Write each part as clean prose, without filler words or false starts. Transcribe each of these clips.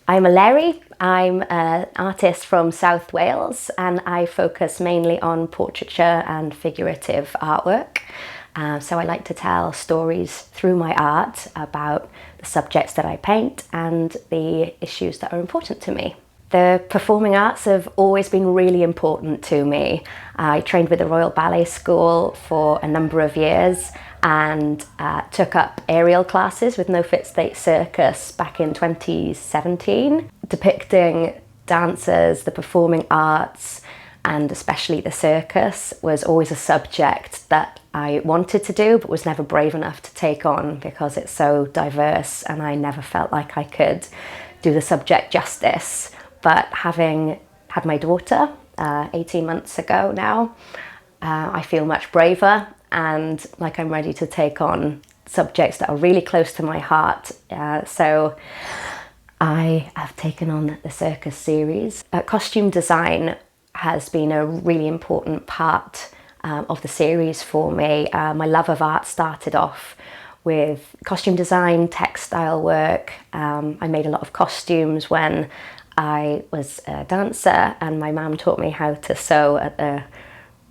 I'm Eleri. I'm an artist from South Wales and I focus mainly on portraiture and figurative artwork. So I like to tell stories through my art about the subjects that I paint and the issues that are important to me. The performing arts have always been really important to me. I trained with the Royal Ballet School for a number of years and took up aerial classes with No Fit State Circus back in 2017. Depicting dancers, the performing arts, and especially the circus was always a subject that I wanted to do but was never brave enough to take on because it's so diverse and I never felt like I could do the subject justice. But having had my daughter 18 months ago now, I feel much braver and like I'm ready to take on subjects that are really close to my heart. So I have taken on the Circus series. Costume design has been a really important part of the series for me. My love of art started off with costume design, textile work. I made a lot of costumes when I was a dancer and my mum taught me how to sew at a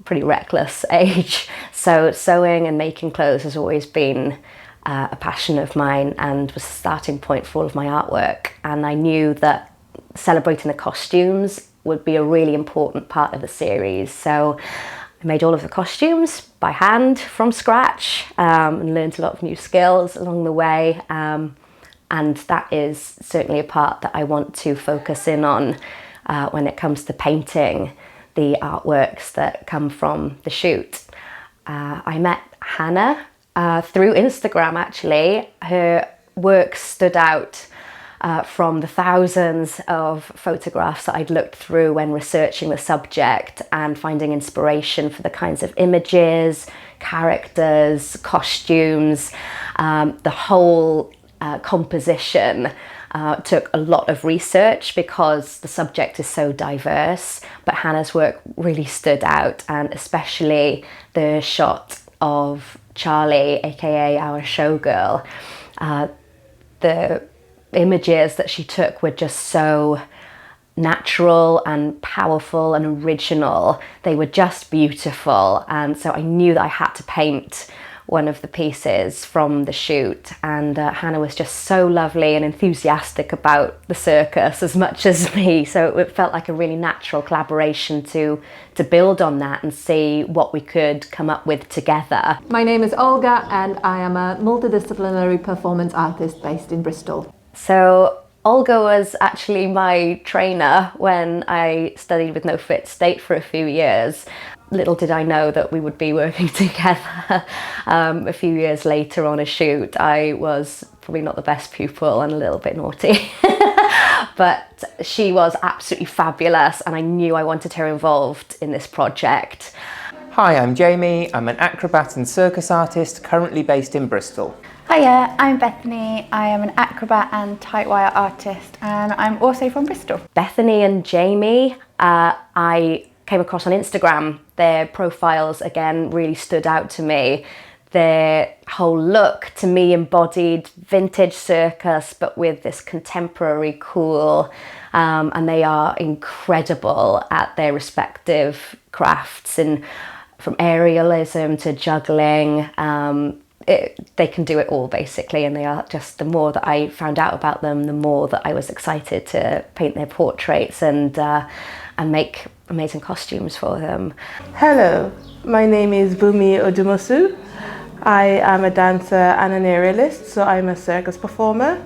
pretty reckless age. So sewing and making clothes has always been a passion of mine and was the starting point for all of my artwork. And I knew that celebrating the costumes would be a really important part of the series. So I made all of the costumes by hand from scratch and learned a lot of new skills along the way. And that is certainly a part that I want to focus in on when it comes to painting the artworks that come from the shoot. I met Hannah through Instagram actually. Her work stood out from the thousands of photographs that I'd looked through when researching the subject and finding inspiration for the kinds of images, characters, costumes, the whole composition. Took a lot of research because the subject is so diverse, but Hannah's work really stood out, and especially the shot of Charlie, aka our showgirl. The images that she took were just so natural and powerful and original. They were just beautiful, and so I knew that I had to paint one of the pieces from the shoot. And Hannah was just so lovely and enthusiastic about the circus as much as me, so it felt like a really natural collaboration to build on that and see what we could come up with together. My name is Olga and I am a multidisciplinary performance artist based in Bristol. So Olga was actually my trainer when I studied with No Fit State for a few years. Little did I know that we would be working together a few years later on a shoot. I was probably not the best pupil and a little bit naughty, but she was absolutely fabulous and I knew I wanted her involved in this project. Hi, I'm Jamie. I'm an acrobat and circus artist currently based in Bristol. Hiya, I'm Bethany. I am an acrobat and tight wire artist and I'm also from Bristol. Bethany and Jamie, I came across on Instagram. Their profiles again really stood out to me. Their whole look to me embodied vintage circus but with this contemporary cool, and they are incredible at their respective crafts, and from aerialism to juggling. They can do it all basically, and they are just, the more that I found out about them, the more that I was excited to paint their portraits and make amazing costumes for them. Hello, my name is Bumi Odumosu. I am a dancer and an aerialist, so I'm a circus performer.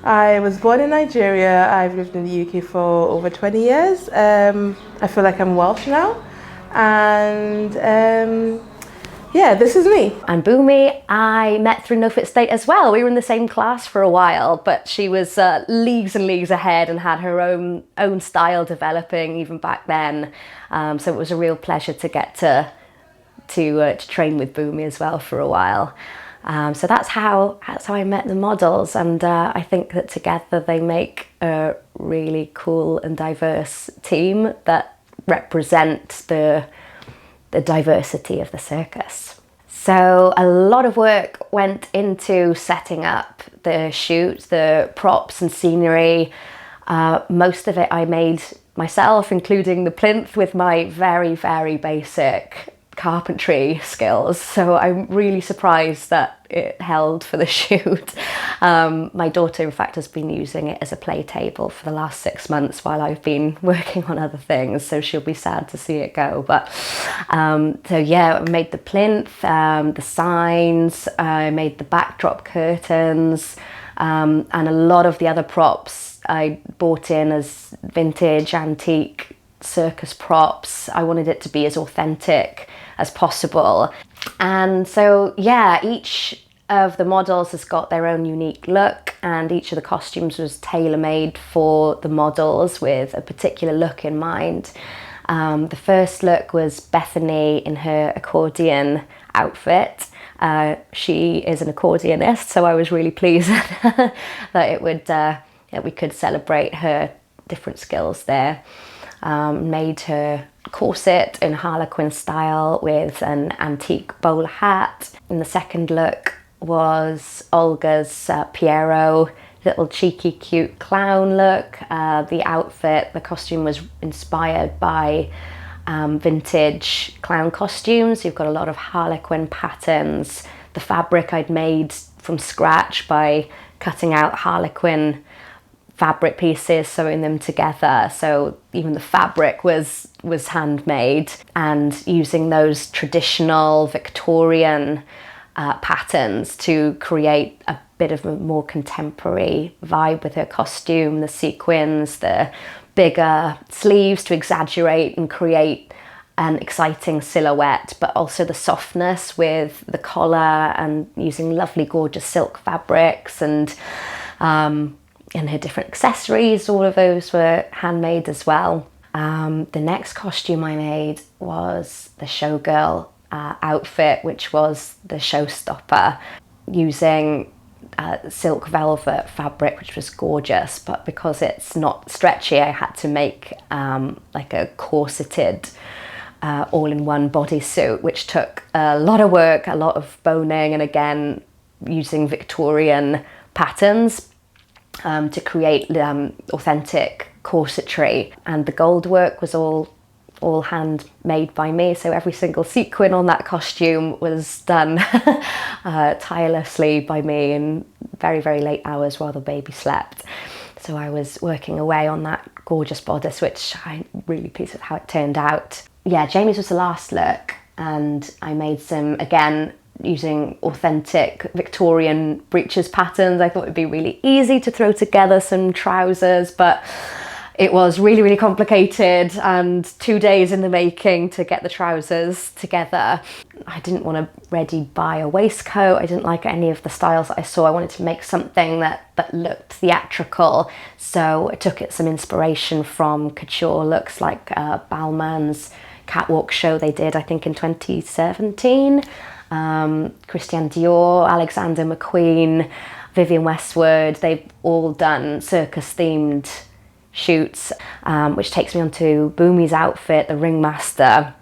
I was born in Nigeria. I've lived in the UK for over 20 years. I feel like I'm Welsh now, and yeah, this is me. And Bumi, I met through No Fit State as well. We were in the same class for a while, but she was leagues and leagues ahead and had her own style developing even back then. So it was a real pleasure to get to train with Bumi as well for a while. So that's how I met the models, and I think that together they make a really cool and diverse team that represent the diversity of the circus. So a lot of work went into setting up the shoot, the props and scenery. Most of it I made myself, including the plinth with my very, very basic carpentry skills. So I'm really surprised that it held for the shoot. My daughter, in fact, has been using it as a play table for the last 6 months while I've been working on other things, so she'll be sad to see it go. But so yeah, I made the plinth, the signs, I made the backdrop curtains, and a lot of the other props I bought in as vintage, antique, circus props. I wanted it to be as authentic as possible. And so yeah, each of the models has got their own unique look, and each of the costumes was tailor-made for the models with a particular look in mind. The first look was Bethany in her accordion outfit. She is an accordionist, so I was really pleased that that we could celebrate her different skills there. Made her corset in Harlequin style with an antique bowler hat. And the second look was Olga's Piero, little cheeky cute clown look. The outfit, the costume was inspired by vintage clown costumes. You've got a lot of Harlequin patterns. The fabric I'd made from scratch by cutting out Harlequin fabric pieces, sewing them together. So even the fabric was handmade, and using those traditional Victorian patterns to create a bit of a more contemporary vibe with her costume. The sequins, the bigger sleeves to exaggerate and create an exciting silhouette, but also the softness with the collar, and using lovely gorgeous silk fabrics, and her different accessories. All of those were handmade as well. The next costume I made was the showgirl outfit, which was the showstopper, using silk velvet fabric, which was gorgeous, but because it's not stretchy, I had to make like a corseted all-in-one bodysuit, which took a lot of work, a lot of boning, and again using Victorian patterns to create authentic corsetry. And the gold work was all handmade by me, so every single sequin on that costume was done tirelessly by me in very, very late hours while the baby slept. So I was working away on that gorgeous bodice, which I'm really pleased with how it turned out. Yeah, Jamie's was the last look, and I made some, again, using authentic Victorian breeches patterns. I thought it'd be really easy to throw together some trousers, but it was really, really complicated, and 2 days in the making to get the trousers together. I didn't want to ready buy a waistcoat. I didn't like any of the styles that I saw. I wanted to make something that looked theatrical. So I took some inspiration from couture looks like Balmain's catwalk show they did, I think in 2017. Christian Dior, Alexander McQueen, Vivienne Westwood, they've all done circus themed shoots, which takes me on to Boomy's outfit, the ringmaster.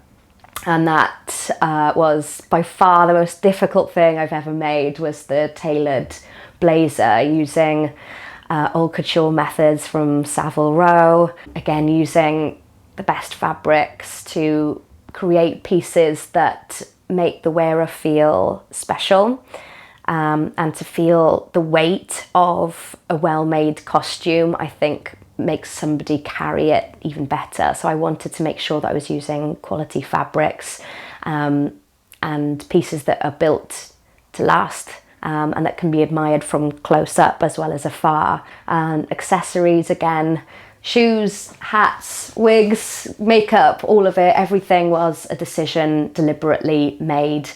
And that was by far the most difficult thing I've ever made, was the tailored blazer, using old couture methods from Savile Row, again using the best fabrics to create pieces that make the wearer feel special, and to feel the weight of a well-made costume, I think makes somebody carry it even better. So I wanted to make sure that I was using quality fabrics and pieces that are built to last, and that can be admired from close up as well as afar. And accessories, again, shoes, hats, wigs, makeup, all of it, everything was a decision deliberately made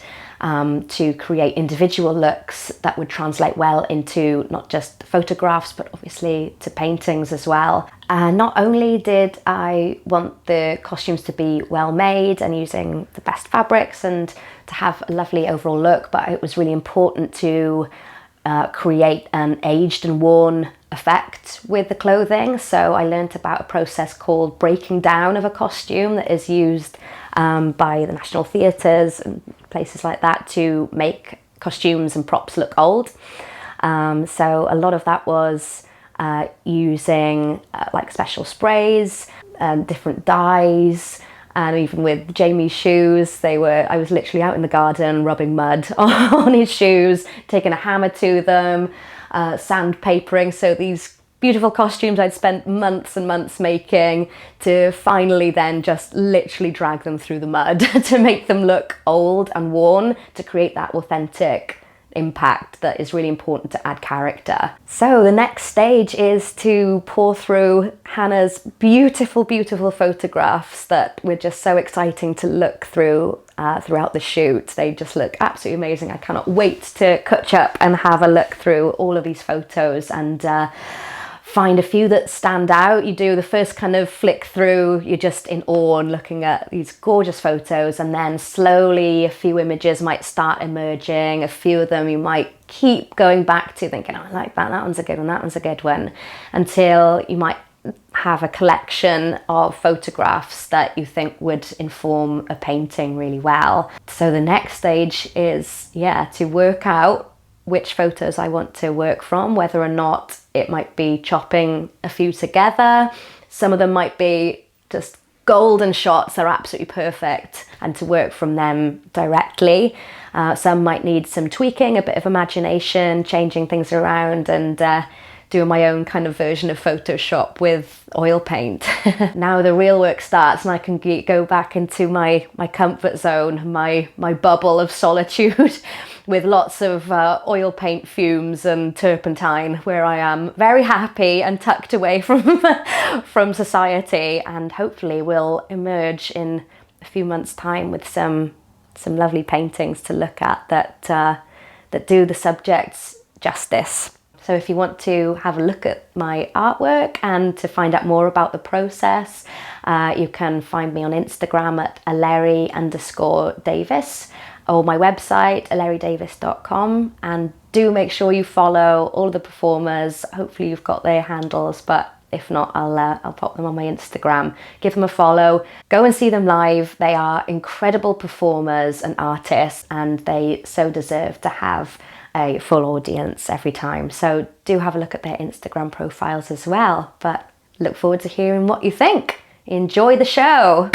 to create individual looks that would translate well into not just photographs, but obviously to paintings as well. And not only did I want the costumes to be well made and using the best fabrics and to have a lovely overall look, but it was really important to create an aged and worn effect with the clothing. So I learnt about a process called breaking down of a costume that is used by the National Theatres and places like that to make costumes and props look old. So a lot of that was using like special sprays, different dyes, and even with Jamie's shoes, I was literally out in the garden rubbing mud on his shoes, taking a hammer to them, sandpapering. So these beautiful costumes I'd spent months and months making, to finally then just literally drag them through the mud to make them look old and worn, to create that authentic impact that is really important to add character. So the next stage is to pour through Hannah's beautiful, beautiful photographs that were just so exciting to look through throughout the shoot. They just look absolutely amazing. I cannot wait to catch up and have a look through all of these photos and find a few that stand out. You do the first kind of flick through, you're just in awe and looking at these gorgeous photos, and then slowly a few images might start emerging. A few of them you might keep going back to, thinking, oh, I like that one's a good one, that one's a good one, until you might have a collection of photographs that you think would inform a painting really well. So the next stage is, to work out which photos I want to work from, whether or not it might be chopping a few together. Some of them might be just golden shots, they're absolutely perfect, and to work from them directly. Some might need some tweaking, a bit of imagination, changing things around, and doing my own kind of version of Photoshop with oil paint. Now the real work starts, and I can go back into my comfort zone, my bubble of solitude with lots of oil paint fumes and turpentine, where I am very happy and tucked away from society, and hopefully will emerge in a few months' time with some lovely paintings to look at that do the subjects justice. So if you want to have a look at my artwork and to find out more about the process, you can find me on Instagram at Eleri_Davies, or my website, eleridavies.com, and do make sure you follow all the performers. Hopefully you've got their handles, but if not, I'll pop them on my Instagram. Give them a follow. Go and see them live. They are incredible performers and artists, and they so deserve to have a full audience every time. So do have a look at their Instagram profiles as well. But look forward to hearing what you think. Enjoy the show.